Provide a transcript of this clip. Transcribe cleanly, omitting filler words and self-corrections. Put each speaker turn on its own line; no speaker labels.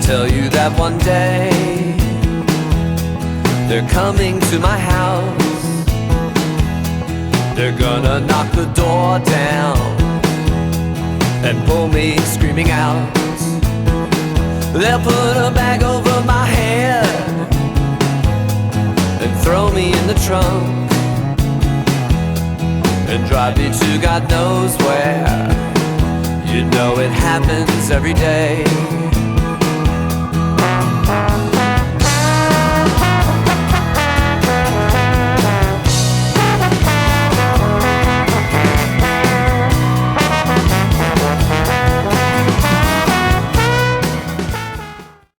tell you that one day they're coming to my house. They're gonna knock the door down and pull me screaming out. They'll put a bag over my head and throw me in the trunk and drive me to God knows where. You know it happens every day.